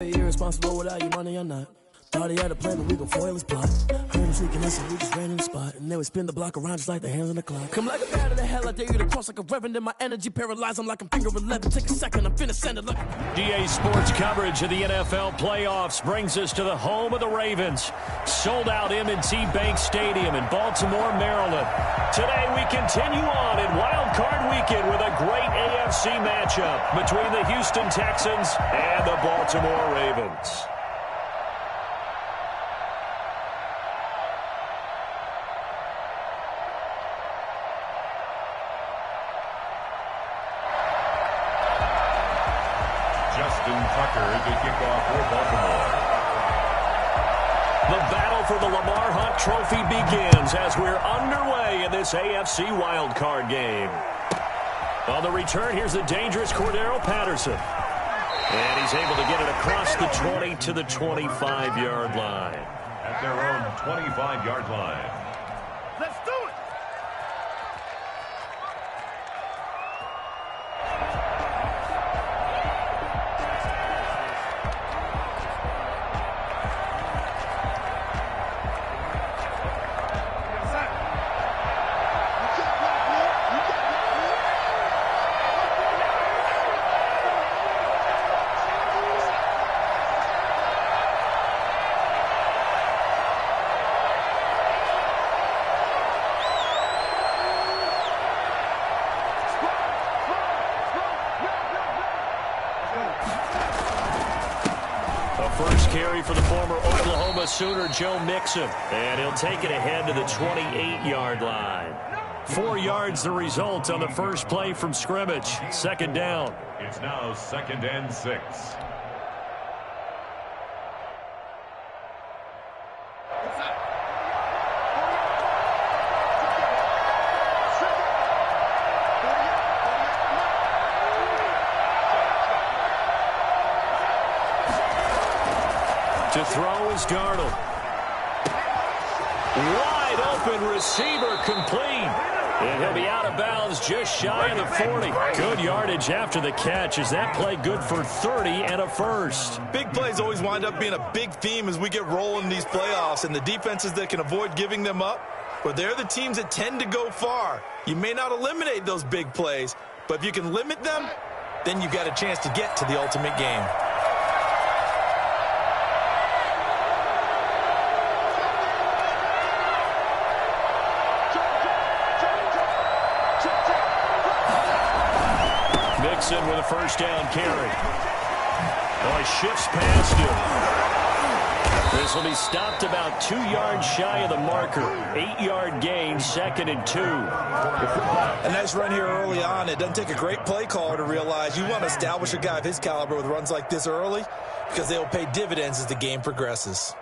Irresponsible without your money or not. Thought he had a plan, but we gon' foil his plot. Heard him sneaking us, and we just ran in the spot. And then we spin the block around just like the hands on the clock. Come like a bat of the hell, I dare you to cross like a reverend. In my energy paralyzed, I'm like I'm finger 11. Take a second, I'm finna send it. Look. DA Sports coverage of the NFL playoffs brings us to the home of the Ravens. Sold out M&T Bank Stadium in Baltimore, Maryland. Today we continue on in Wildcard Weekend with a great AFC matchup between the Houston Texans and the Baltimore Ravens. To kick off for Baltimore. The battle for the Lamar Hunt Trophy begins as we're underway in this AFC wildcard game. On the return, here's the dangerous Cordero Patterson. And he's able to get it across the 20 to the 25-yard line. At their own 25-yard line. Let's do it! First carry for the former Oklahoma Sooner, Joe Mixon. And he'll take it ahead to the 28-yard line. 4 yards the result on the first play from scrimmage. Second down. It's now 2nd and 6. To throw is Darnold. Wide open receiver complete. And he'll be out of bounds just shy of the 40. Good yardage after the catch. Is that play good for 30 and a first? Big plays always wind up being a big theme as we get rolling in these playoffs. And the defenses that can avoid giving them up, but they're the teams that tend to go far. You may not eliminate those big plays, but if you can limit them, then you've got a chance to get to the ultimate game. Mixon with a first down carry. Oh, he shifts past him. This will be stopped about 2 yards shy of the marker. 8-yard gain, 2nd and 2. A nice run here early on. It doesn't take a great play caller to realize you want to establish a guy of his caliber with runs like this early because they'll pay dividends as the game progresses.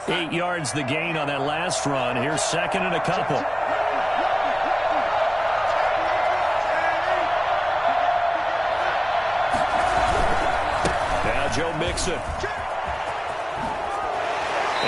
Eight yards the gain on that last run. Here's 2nd and a couple. Now Joe Mixon.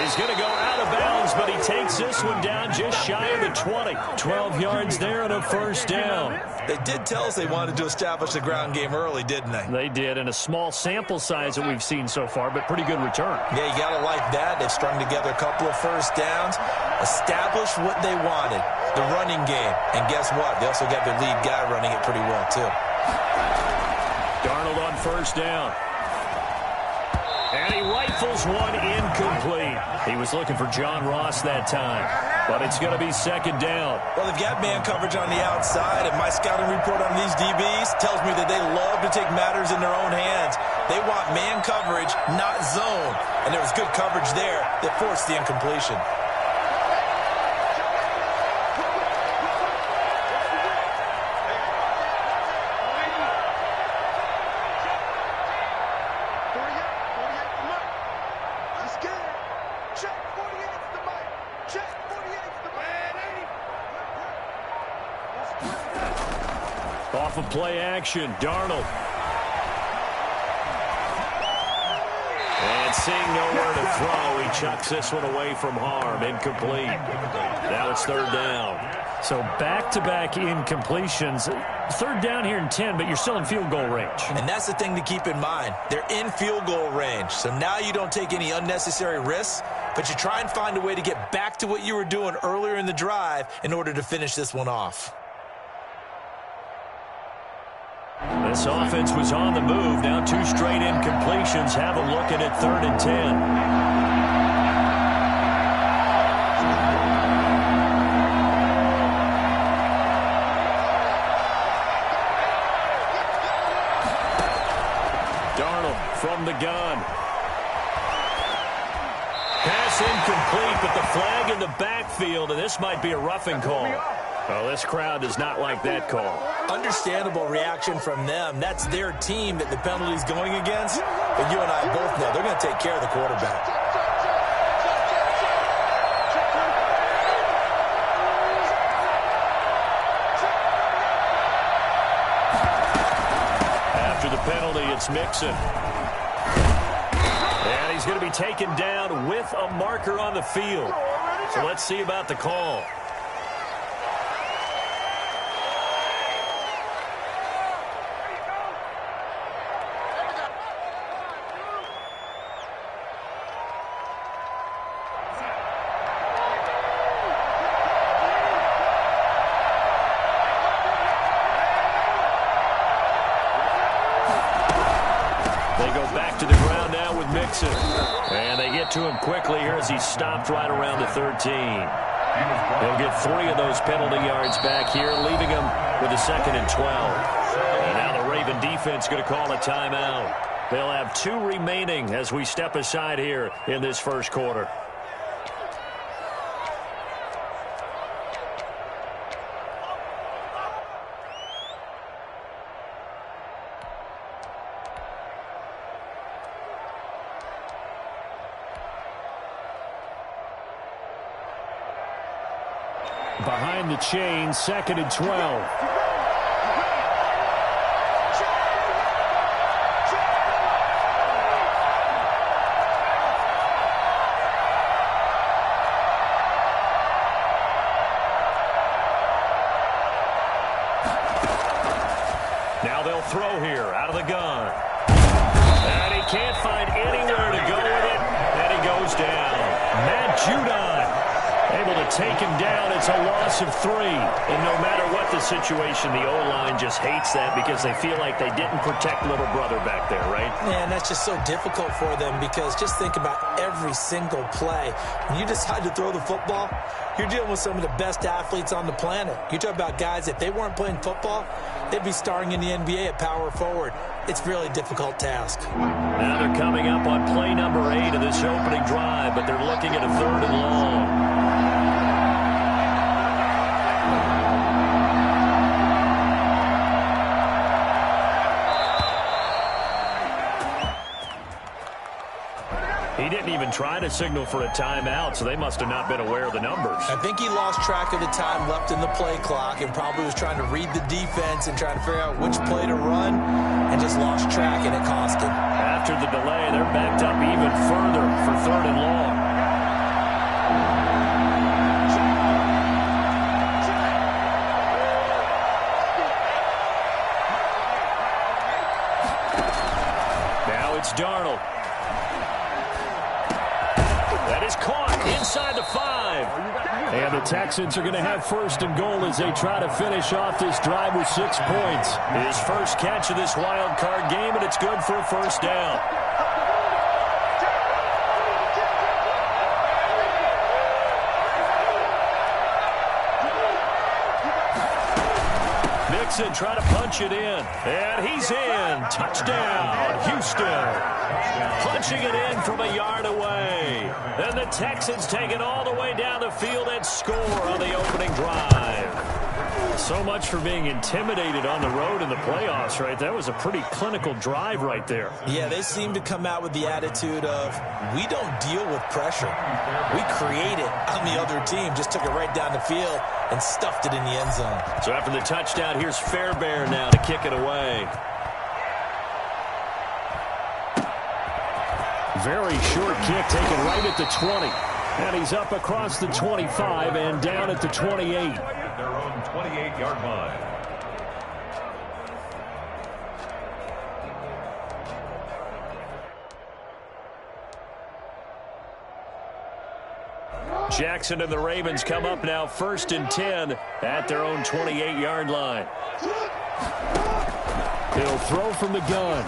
He's going to go out of bounds, but he takes this one down just shy of the 20. 12 yards there and a first down. They did tell us they wanted to establish the ground game early, didn't they? They did, and a small sample size that we've seen so far, but pretty good return. Yeah, you got to like that. They've strung together a couple of first downs, established what they wanted, the running game. And guess what? They also got their lead guy running it pretty well, too. Darnold on first down. And he rifles one incomplete. He was looking for John Ross that time, but it's going to be 2nd down. Well, they've got man coverage on the outside, and my scouting report on these DBs tells me that they love to take matters in their own hands. They want man coverage, not zone, and there was good coverage there that forced the incompletion. Off of play action, Darnold. And seeing nowhere to throw, he chucks this one away from harm. Incomplete. Now it's third down. So back-to-back incompletions. Third down here in 10, but you're still in field goal range. And that's the thing to keep in mind. They're in field goal range. So now you don't take any unnecessary risks, but you try and find a way to get back to what you were doing earlier in the drive in order to finish this one off. This offense was on the move. Now 2 straight incompletions. Have them looking at 3rd and 10. From the gun. Pass incomplete, but the flag in the backfield, and this might be a roughing call. Well, this crowd does not like that call. Understandable reaction from them. That's their team that the penalty's going against. But you and I both know they're going to take care of the quarterback. After the penalty, it's Mixon. And he's going to be taken down with a marker on the field. So let's see about the call. They go back to the ground now with Mixon. And they get to him quickly here as he's stopped right around the 13. He'll get 3 of those penalty yards back here, leaving him with a 2nd and 12. And now the Raven defense going to call a timeout. They'll have 2 remaining as we step aside here in this first quarter. Behind the chain, 2nd and 12. Now they'll throw here out of the gun. And he can't find anywhere to go with it. And he goes down. Matt Judon able to take him down. It's a loss of 3. And no matter what the situation, the O-line just hates that because they feel like they didn't protect little brother back there, right? Man, that's just so difficult for them because just think about every single play. When you decide to throw the football, you're dealing with some of the best athletes on the planet. You talk about guys, if they weren't playing football, they'd be starring in the NBA at power forward. It's a really difficult task. Now they're coming up on play number 8 of this opening drive, but they're looking at a 3rd and long. He didn't even try to signal for a timeout, so they must have not been aware of the numbers. I think he lost track of the time left in the play clock and probably was trying to read the defense and trying to figure out which play to run and just lost track, and it cost him. After the delay, they're backed up even further for 3rd and long. Now it's Darnold. That is caught inside the 5. And the Texans are going to have 1st and goal as they try to finish off this drive with 6 points. His first catch of this wild card game, and it's good for a 1st down. Mixon trying to punch it in. And he's in. Touchdown, Houston. Punching it in from a yard away. And the Texans take it all the way down the field and score on the opening drive. So much for being intimidated on the road in the playoffs, right? That was a pretty clinical drive right there. Yeah, they seem to come out with the attitude of, we don't deal with pressure. We create it on the other team. Just took it right down the field and stuffed it in the end zone. So after the touchdown, here's Fairbairn now to kick it away. Very short kick taken right at the 20. And he's up across the 25 and down at the 28. At their own 28-yard line. Jackson and the Ravens come up now 1st and 10 at their own 28-yard line. He'll throw from the gun.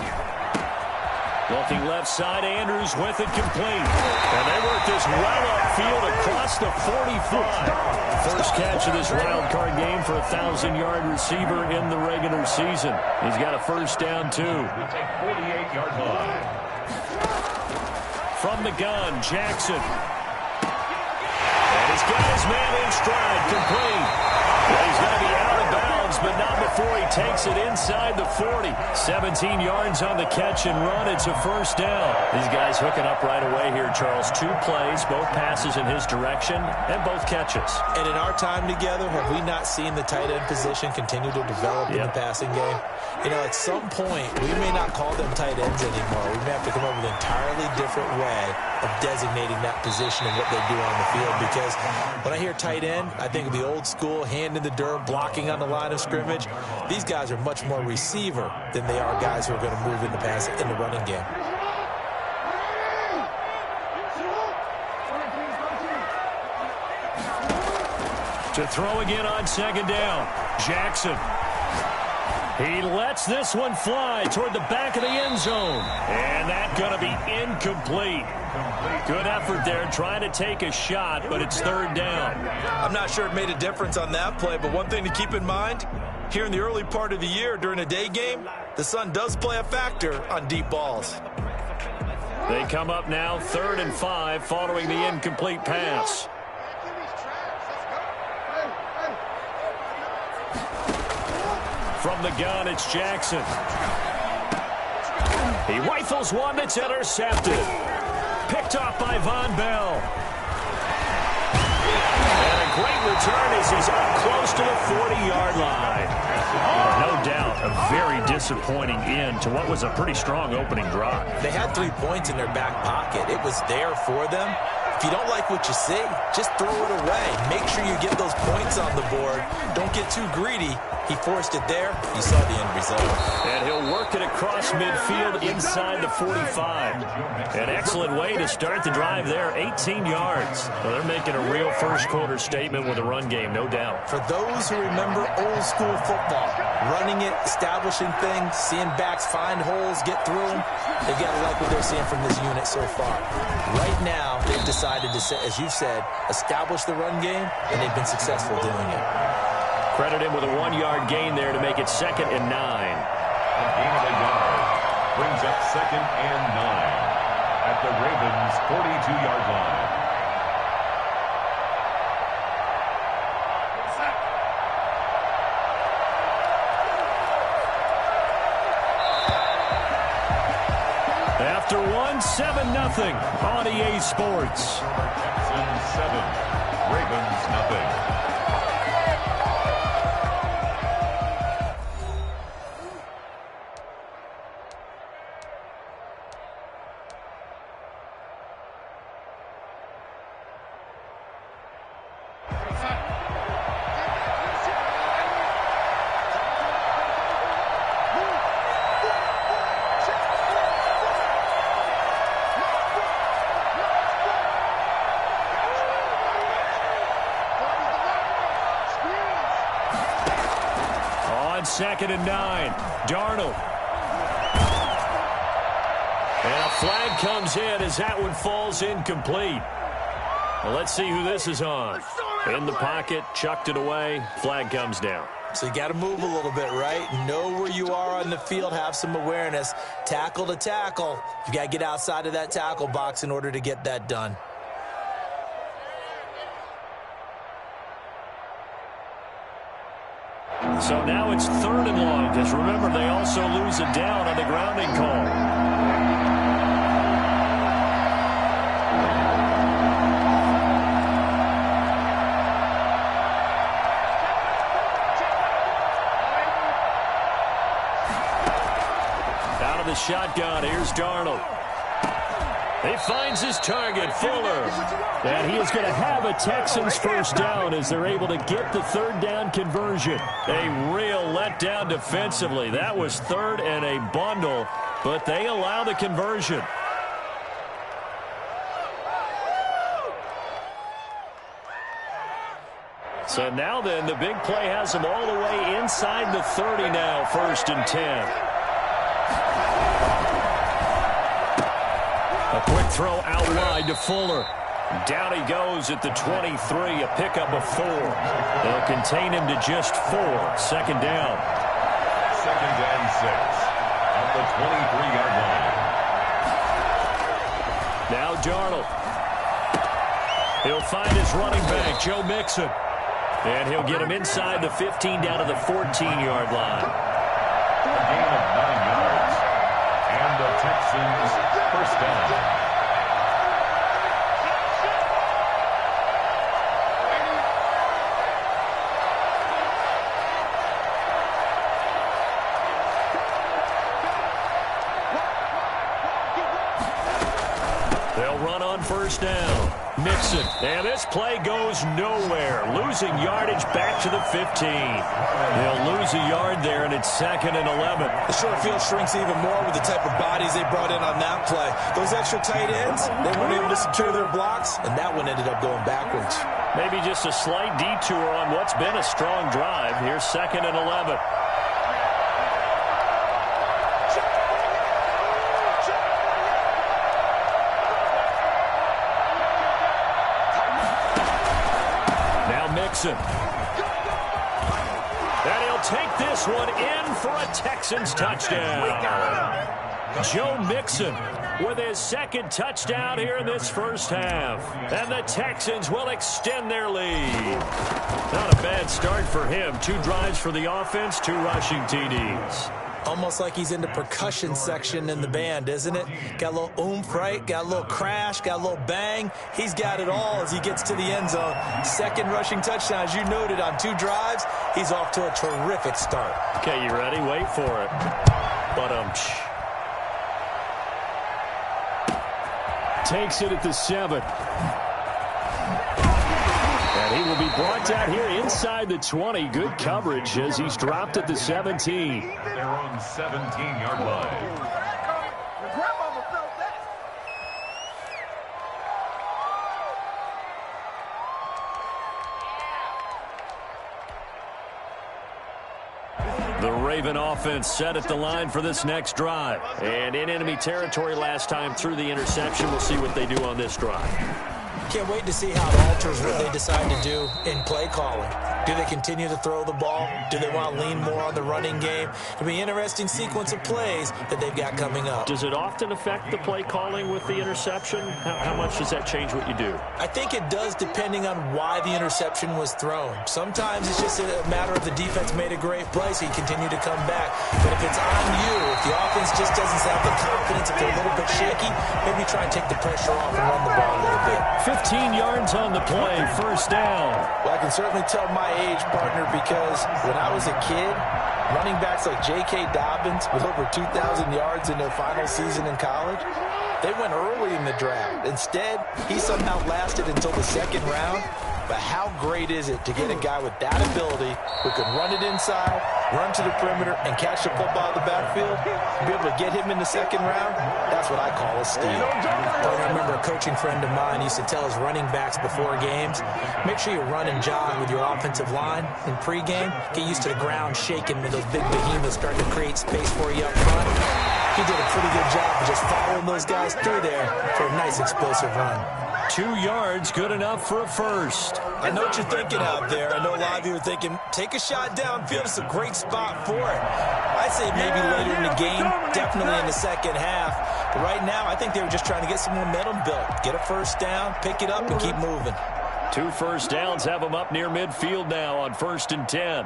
Looking left side, Andrews with it complete. And they work this well upfield across the 45. First catch of this wild card game for a 1,000-yard receiver in the regular season. He's got a first down, too. We'll take 48-yard line. From the gun, Jackson. He's got his man in stride, complete. Well, he's going to be out of bounds, but not before he takes it inside the 40. 17 yards on the catch and run. It's a first down. These guys hooking up right away here, Charles. 2 plays, both passes in his direction, and both catches. And in our time together, have we not seen the tight end position continue to develop in the passing game? You know, at some point, we may not call them tight ends anymore. We may have to come up with an entirely different way of designating that position and what they do on the field. Because when I hear tight end, I think of the old school, hand in the dirt, blocking on the line of scrimmage. These guys are much more receiver than they are guys who are going to move in the passing, in the running game. To throw again on 2nd down, Jackson. He lets this one fly toward the back of the end zone. And that's going to be incomplete. Good effort there trying to take a shot, but it's 3rd down. I'm not sure it made a difference on that play, but one thing to keep in mind, here in the early part of the year during a day game, the sun does play a factor on deep balls. They come up now 3rd and 5 following the incomplete pass. From the gun, it's Jackson. He rifles one that's intercepted. Picked off by Von Bell. And a great return as he's up close to the 40-yard line. No doubt, a very disappointing end to what was a pretty strong opening drive. They had 3 points in their back pocket. It was there for them. If you don't like what you see, just throw it away. Make sure you get those points on the board. Don't get too greedy. He forced it there. You saw the end result. And he'll work it across midfield inside the 45. An excellent way to start the drive there, 18 yards. Well, they're making a real first-quarter statement with a run game, no doubt. For those who remember old-school football, running it, establishing things, seeing backs find holes, get through them, they've got to like what they're seeing from this unit so far. Right now, they've decided to, as you said, establish the run game, and they've been successful doing it. Credit him with a 1-yard gain there to make it 2nd and 9. A gain of a yard brings up 2nd and 9 at the Ravens' 42-yard line. After 1, 7-0 on EA Sports. Texans 7, Ravens nothing. On 2nd and 9, Darnold. And a flag comes in as that one falls incomplete. Well, let's see who this is on. In the pocket, chucked it away, flag comes down. So you got to move a little bit, right? Know where you are on the field, have some awareness. Tackle to tackle. You got to get outside of that tackle box in order to get that done. So now it's 3rd and long, because remember, they also lose a down on the grounding call. Out of the shotgun, here's Darnold. He finds his target, Fuller. And he is going to have a Texans first down as they're able to get the third down conversion. A real letdown defensively. That was third and a bundle, but they allow the conversion. So now then, the big play has them all the way inside the 30 now, 1st and 10. A quick throw out wide to Fuller. Down he goes at the 23, a pickup of 4. They'll contain him to just 4. 2nd down. 2nd and 6 at the 23-yard line. Now Darnold. He'll find his running back, Joe Mixon. And he'll get him inside the 15 down to the 14-yard line. A gain of 9 yards. And the Texans first down. They'll run on 1st down. Mixon, and this play goes nowhere. Losing yardage back to the 15. They'll lose a yard there, and it's 2nd and 11. The short field shrinks even more with the type of bodies they brought in on that play. Those extra tight ends, they weren't able to secure their blocks, and that one ended up going backwards. Maybe just a slight detour on what's been a strong drive. Here's 2nd and 11. Mixon. And he'll take this one in for a Texans touchdown. Joe Mixon with his 2nd touchdown here in this first half. And the Texans will extend their lead. Not a bad start for him. 2 drives for the offense, 2 rushing TDs. Almost like he's in the percussion section in the band, isn't it? Got a little oomph, right? Got a little crash, got a little bang. He's got it all as he gets to the end zone. 2nd rushing touchdown, as you noted, on 2 drives. He's off to a terrific start. Okay, you ready? Wait for it. Takes it at the 7. And he will be brought down here inside the 20. Good coverage as he's dropped at the 17. They're on 17-yard line. The Raven offense set at the line for this next drive. And in enemy territory last time through the interception. We'll see what they do on this drive. Can't wait to see how it alters what they decide to do in play calling. Do they continue to throw the ball? Do they want to lean more on the running game? It'll be an interesting sequence of plays that they've got coming up. Does it often affect the play calling with the interception? How much does that change what you do? I think it does, depending on why the interception was thrown. Sometimes it's just a matter of the defense made a great play, so you continue to come back. But if it's on you, if the offense just doesn't have the confidence, if they're a little bit shaky, maybe try and take the pressure off and run the ball a little bit. 15 yards on the play, 1st down. Well, I can certainly tell my age, partner, because when I was a kid, running backs like J.K. Dobbins with over 2,000 yards in their final season in college, they went early in the draft. Instead, he somehow lasted until the 2nd round. But how great is it to get a guy with that ability who can run it inside, run to the perimeter, and catch the football out of the backfield? Be able to get him in the 2nd round? That's what I call a steal. I remember a coaching friend of mine used to tell his running backs before games, make sure you run and jog with your offensive line in pregame. Get used to the ground shaking when those big behemoths start to create space for you up front. He did a pretty good job of just following those guys through there for a nice explosive run. 2 yards, good enough for a first. I know what you're thinking out there. I know a lot of you are thinking, take a shot downfield. It's a great spot for it. I'd say maybe later in the game, definitely in the 2nd half. But right now, I think they were just trying to get some momentum built. Get a first down, pick it up, and keep moving. 2 first downs have them up near midfield now on 1st and 10.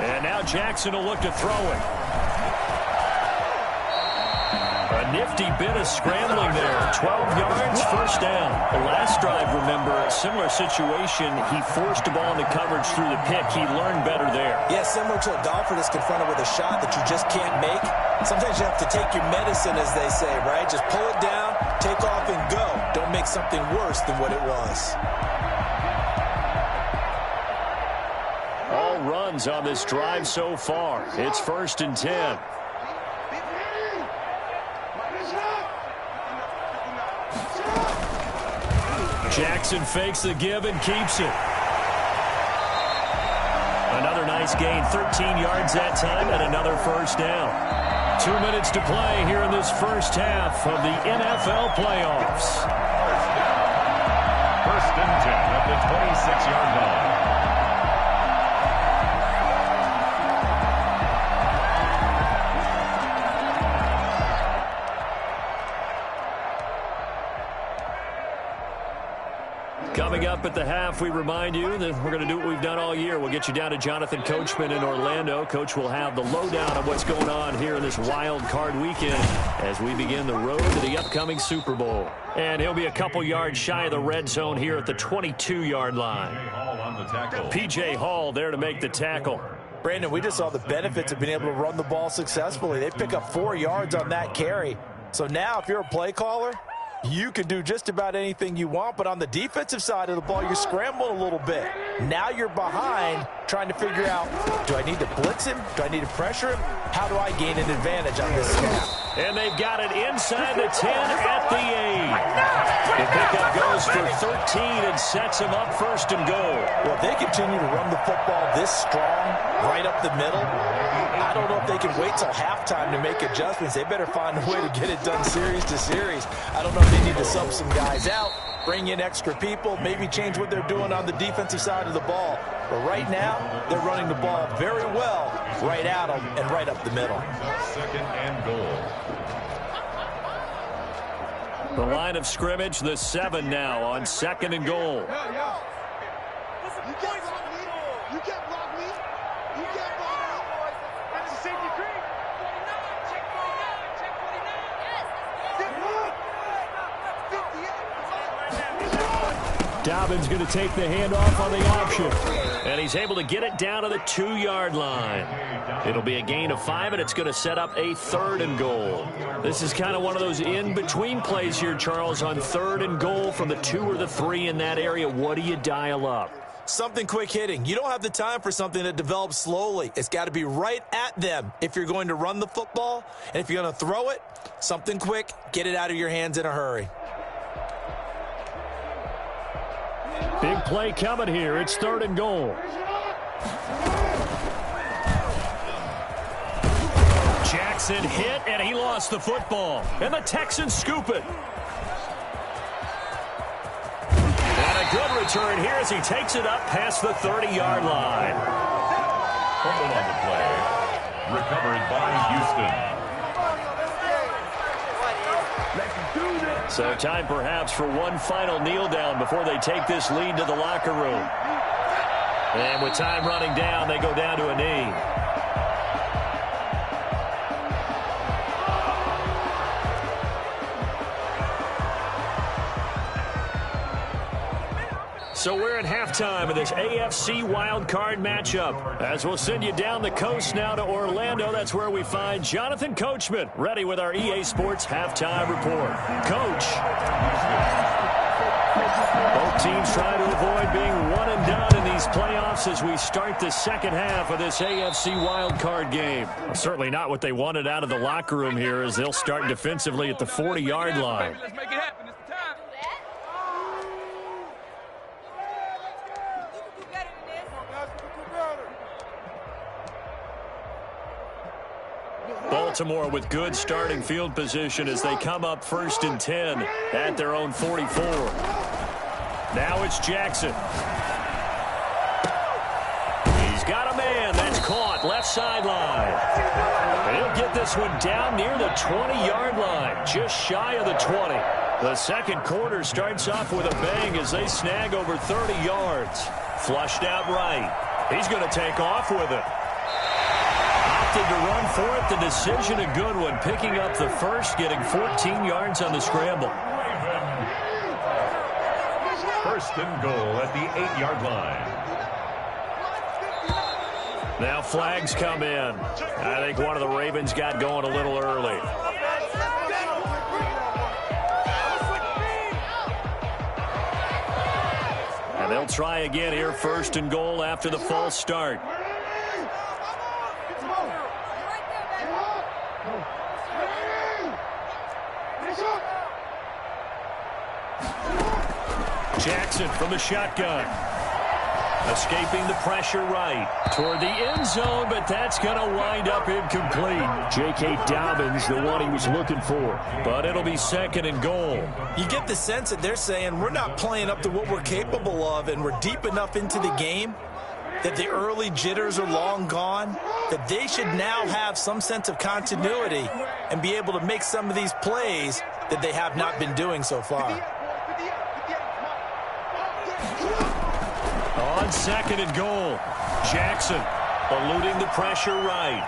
And now Jackson will look to throw it. nifty bit of scrambling there. 12 yards, first down. The last drive, remember, similar situation. He forced the ball into coverage through the pick. He learned better there. Yeah, similar to a golfer that's confronted with a shot that you just can't make. Sometimes you have to take your medicine, as they say, right? Just pull it down, take off, and go. Don't make something worse than what it was. All runs on this drive so far. It's 1st and 10. Jackson fakes the give and keeps it. Another nice gain, 13 yards that time, and another first down. 2 minutes to play here in this first half of the NFL playoffs. 1st and 10 at the 26-yard line. Coming up at the half, we remind you that we're going to do what we've done all year. We'll get you down to Jonathan Coachman in Orlando. Coach will have the lowdown of what's going on here in this wild card weekend as we begin the road to the upcoming Super Bowl. And he'll be a couple yards shy of the red zone here at the 22-yard line. P.J. Hall there to make the tackle. Brandon, we just saw the benefits of being able to run the ball successfully. They pick up 4 yards on that carry. So now if you're a play caller, you can do just about anything you want, but on the defensive side of the ball, you're scrambling a little bit. Now you're behind trying to figure out, do I need to blitz him? Do I need to pressure him? How do I gain an advantage on this snap? And they've got it inside the 10 at the 8. The pickup goes for 13 and sets him up 1st and goal. Well, if they continue to run the football this strong, right up the middle, I don't know if they can wait till halftime to make adjustments. They better find a way to get it done series to series. I don't know if they need to sub some guys out, bring in extra people, maybe change what they're doing on the defensive side of the ball. But right now, they're running the ball very well right at them and right up the middle. 2nd and goal. The line of scrimmage, the 7 now on 2nd and goal. You can't block me. You can't block me. You can't block me. That's a safety creep. 49. Check 49. Check 49. Dobbins going to take the handoff on the option. And he's able to get it down to the 2-yard line. It'll be a gain of 5, and it's going to set up a 3rd and goal. This is kind of one of those in-between plays here, Charles, on 3rd and goal from the 2 or the 3 in that area. What do you dial up? Something quick hitting. You don't have the time for something that develops slowly. It's got to be right at them if you're going to run the football. And if you're going to throw it, something quick, get it out of your hands in a hurry. Big play coming here. It's 3rd and goal. Jackson hit, and he lost the football. And the Texans scoop it. And a good return here as he takes it up past the 30-yard line. Fumble on the play. Recovered by Houston. So time perhaps for one final kneel down before they take this lead to the locker room. And with time running down, they go down to a knee. So we're at halftime of this AFC wildcard matchup. As we'll send you down the coast now to Orlando, that's where we find Jonathan Coachman, ready with our EA Sports halftime report. Coach. Both teams trying to avoid being one and done in these playoffs as we start the second half of this AFC wildcard game. Certainly not what they wanted out of the locker room here as they'll start defensively at the 40-yard line. Let's make it happen. It's the time. Baltimore with good starting field position as they come up 1st and 10 at their own 44. Now it's Jackson. He's got a man. That's caught left sideline. He'll get this one down near the 20-yard line, just shy of the 20. The second quarter starts off with a bang as they snag over 30 yards. Flushed out right. He's going to take off with it. opted to run for it. The decision a good one, picking up the first, getting 14 yards on the scramble. First and goal at the 8-yard line. Now flags come in. I think one of the Ravens got going a little early. And they'll try again here, first and goal after the false start. Jackson from the shotgun. Escaping the pressure right toward the end zone, but that's going to wind up incomplete. J.K. Dobbins, the one he was looking for. But it'll be second and goal. You get the sense that they're saying we're not playing up to what we're capable of, and we're deep enough into the game that the early jitters are long gone, that they should now have some sense of continuity and be able to make some of these plays that they have not been doing so far. On second and goal, Jackson eluding the pressure right.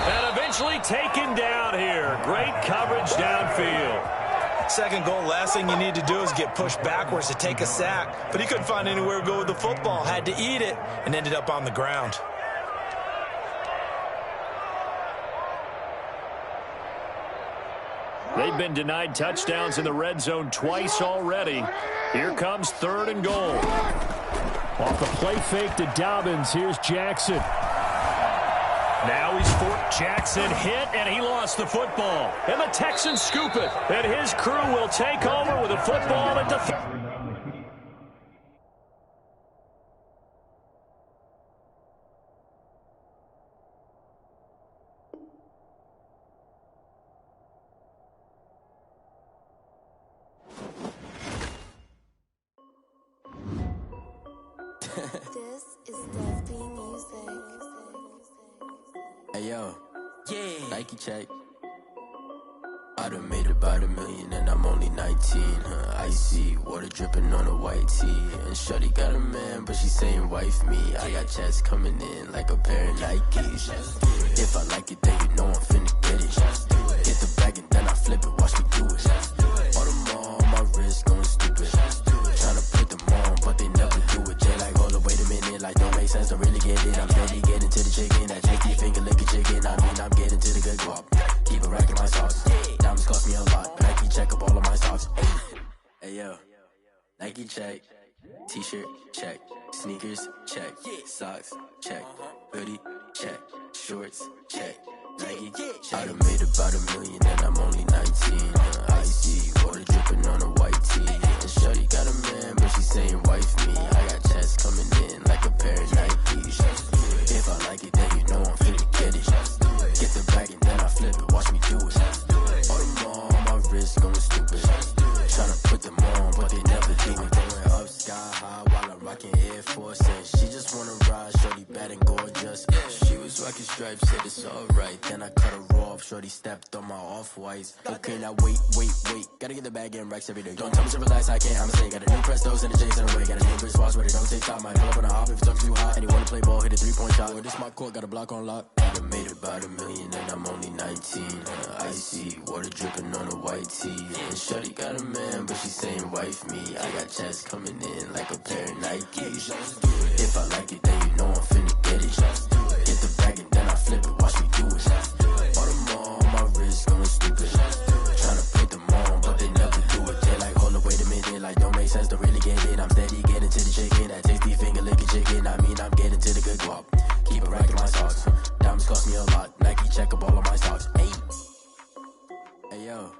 And eventually taken down here. Great coverage downfield. Second goal, last thing you need to do is get pushed backwards to take a sack. But he couldn't find anywhere to go with the football. Had to eat it and ended up on the ground. They've been denied touchdowns in the red zone twice already. Here comes third and goal. Off the play fake to Dobbins, here's Jackson. Now he's for Jackson hit, and he lost the football. And the Texans scoop it. And his crew will take over with a football at the... This is Def B Music. Hey yo, yeah. Nike check. I done made about $1 million and I'm only 19. Icy water dripping on a white tee. And shorty got a man, but she saying wife me. I got checks coming in like a pair of Nikes. If I like it, then you know I'm finna get it. Get the bag and then I flip it. Watch me do it. All them on my wrist going stupid. Tryna put them on, but they never do it. Jay like, hold up, wait a minute. Like, don't make sense to really get it. I'm steady getting to the chicken. That cheeky finger licking chicken. I mean, I'm getting to the good guap. Keep a rack in my socks. Diamonds cost me a lot. Nike check up all of my socks. Hey yo, Nike check. T-shirt check. Sneakers check. Socks check. Hoodie check. Shorts check. Nike check. I done made about $1 million and I'm only 19. Icy water dripping on a white tee. And shorty got a man, but she saying wife me. I got checks coming in like a pair of Nikes. If I like it, then you know I'm finna get it. Get the bag and then I flip it. Watch me do it. All them on my wrist going stupid. Tryna put them on, but they never do it. Going up sky high while I'm rocking Air Force. And she just wanna ride, shorty bad and gorgeous. She was rocking stripes, said it's alright. Then I cut her off, shorty stepped on my off-whites. Okay, now wait. Gotta get the bag and racks every day. Don't tell me to relax, I can't, I'ma say. Got a new Prestos and a J's in the way. Got a new bitch watch, but it don't take time. Might pull up on a hop if it's too hot. And he wanna play ball, hit a 3-point shot. Or this my court, got a block on lock. I done made about $1 million and I'm only 19. Icy water dripping on a white tee. And shorty got a man, but she saying wife me. I got checks coming in like a pair of Nikes. If I like it, then you know I'm finna get it. Get the bag and then I flip it. Watch me do it. All them on my wrist going stupid. Tryna put them on, but they never do it. They like, hold up, wait a minute. Like, don't make sense to really get it. I'm steady getting to the chicken. That tasty finger licking chicken. I mean, I'm getting to the good guap. Keep a rack in my socks. Diamonds cost me a lot. Nike check up all of my socks. Hey yo,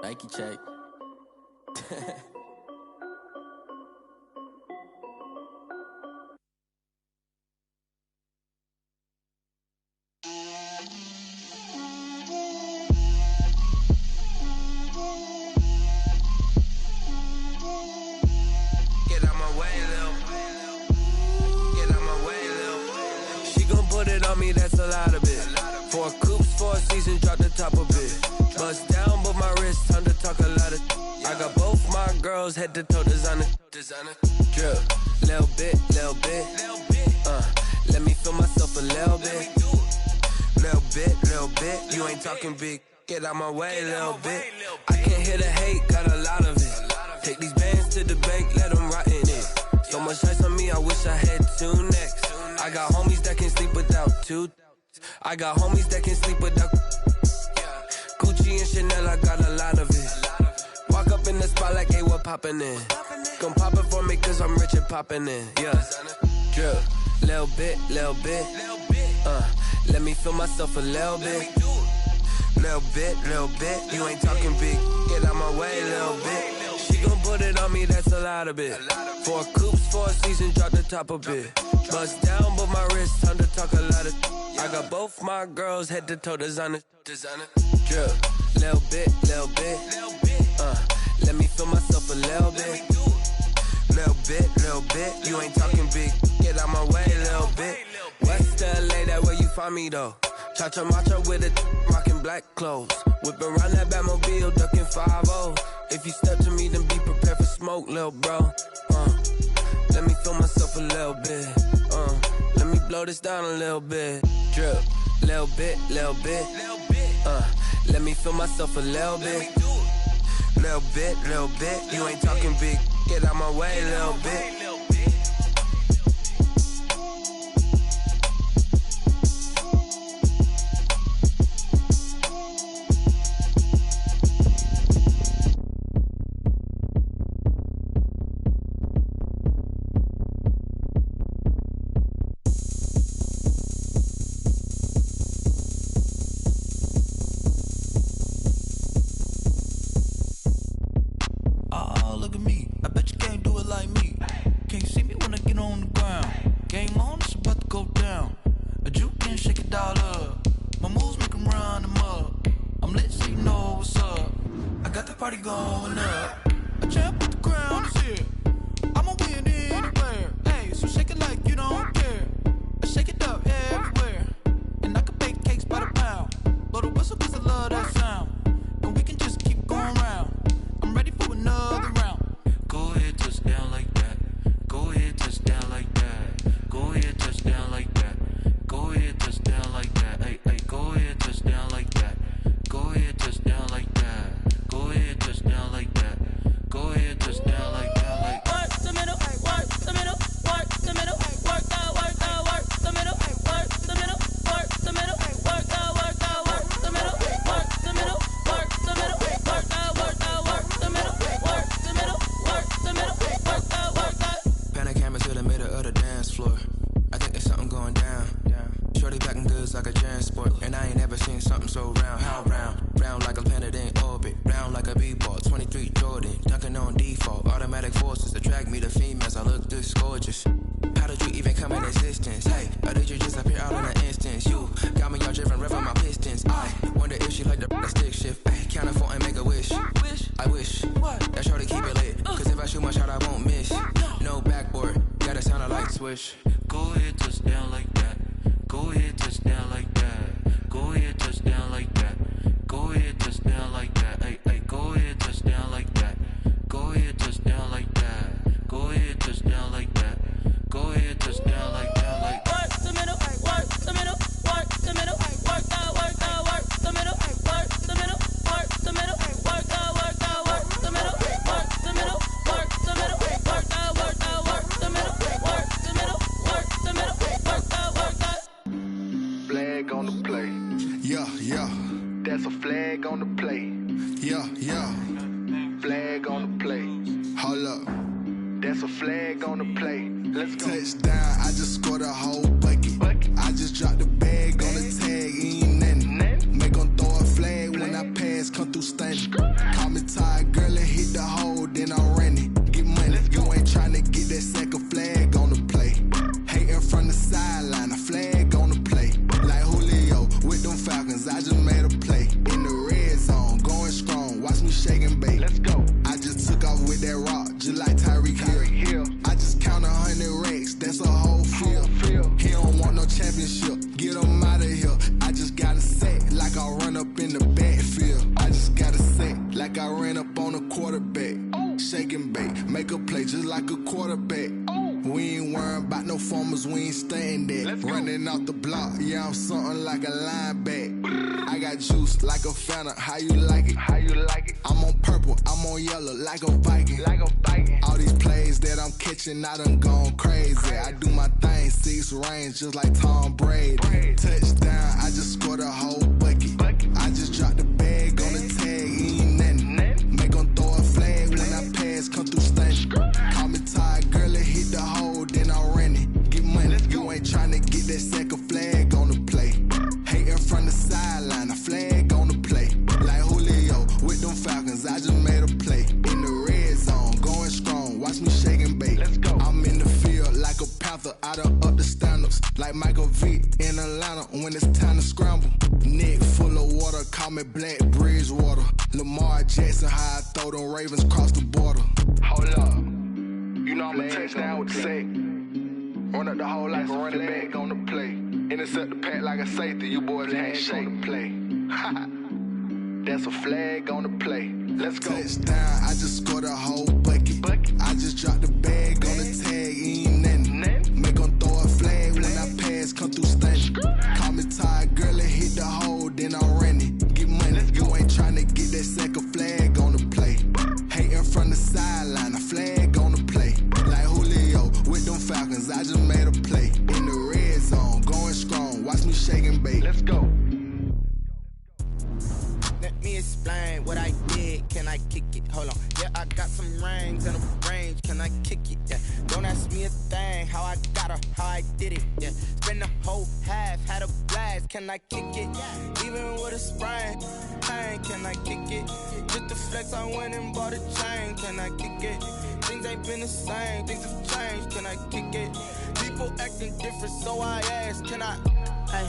Nike check. Get out my way, Lil. Get out my way, Lil. She gon' put it on me, that's a lot of it. 4 coops, 4 seasons, drop the top of it. Bust down, but my wrist, time to talk a lot of. I got both my girls, head to toe designer. Drip, little bit, Let me feel myself a little bit. Little bit, you ain't talking big. Get out my way, little bit. I can't hear the hate, got a lot of it. Take these bands to the bank, let them rot in it. So much ice on me, I wish I had two necks. I got homies that can sleep without two. I got homies that can sleep without Gucci and Chanel, I got a lot of it. Walk up in the spot like, hey, what poppin' in? Gon' pop it for me cause I'm rich and poppin' in. Yeah, drip, little bit. Let me feel myself a little bit. Little bit, you ain't talking big. Get out my way, little bit. She gon' put it on me, that's a lot of it. 4 coops, 4 seasons, drop the top a bit. Bust down, but my wrist, time to talk a lot of. I got both my girls head to toe designer. Drip, little bit. Let me feel myself a little bit. Little bit, you ain't talking big. Get out my way, little bit. West LA, that where you find me though. Cha-cha matcha with it, rockin' black clothes. Whip around that Batmobile, ducking 5-0. If you step to me, then be prepared for smoke, lil' bro. Let me feel myself a little bit. Let me blow this down a little bit. Drip, little bit. Let me feel myself a little bit. Little bit. You ain't talking big. Get out my way, little bit. Shake and bake, make a play just like a quarterback. We ain't worrying about no formers, we ain't staying there. Running off the block, yeah, I'm something like a linebacker. I got juice like a Fanta, how you like it? How you like it? I'm on purple, I'm on yellow, like a Viking. Like a Viking. All these plays that I'm catching, I done gone crazy. I do my thing, 6 range, just like Tom Brady. Touchdown, I just scored a whole bucket. I just dropped the bag on the tag, ain't nothing. Make 'em throw a flag when I pass, come through stunning. Call me tired, girl, it hit the hole, then I ran it. Get money, you ain't tryna get that second flag on the play. Hating from the sideline, a flag on the play. Like Julio with them Falcons, I just made a play. In the red zone, going strong, watch me shake and bake. I'm in the field like a panther, I done up the standards. Like Michael Vick in Atlanta when it's time to scramble. Neck full of water, call me Black Bridgewater. Lamar Jackson, how I throw them Ravens across the border. Hold up, you know I'm a touchdown with the sack. Run up the whole like a running back on the play. Intercept the pack like a safety, you boys ain't shake the play. That's a flag on the play. Let's go. Touchdown, I just scored a whole bucket. I just dropped the bag on the tag, ain't nothing. Make 'em throw a flag when I pass, come through stunning. Call me tired, girl, it hit the hole, then I ran it. Get money, you ain't tryna get that second flag on the play. Hating from the sideline, a flag on the play. Like Julio with them Falcons, I just made a play. In the red zone, going strong, watch me shake and bake. Let's go. Let me explain what I did. Can I kick it? Hold on. Yeah, I got some rings and a range. Can I kick it? Yeah. Don't ask me a thing. How I got her, how I did it. Yeah. Spend the whole half, had a blast. Can I kick it? Even with a sprain. Hey, can I kick it? Just the flex, I went and bought a chain. Can I kick it? Things ain't been the same. Things have changed. Can I kick it? People acting different, so I ask. Can I? Hey.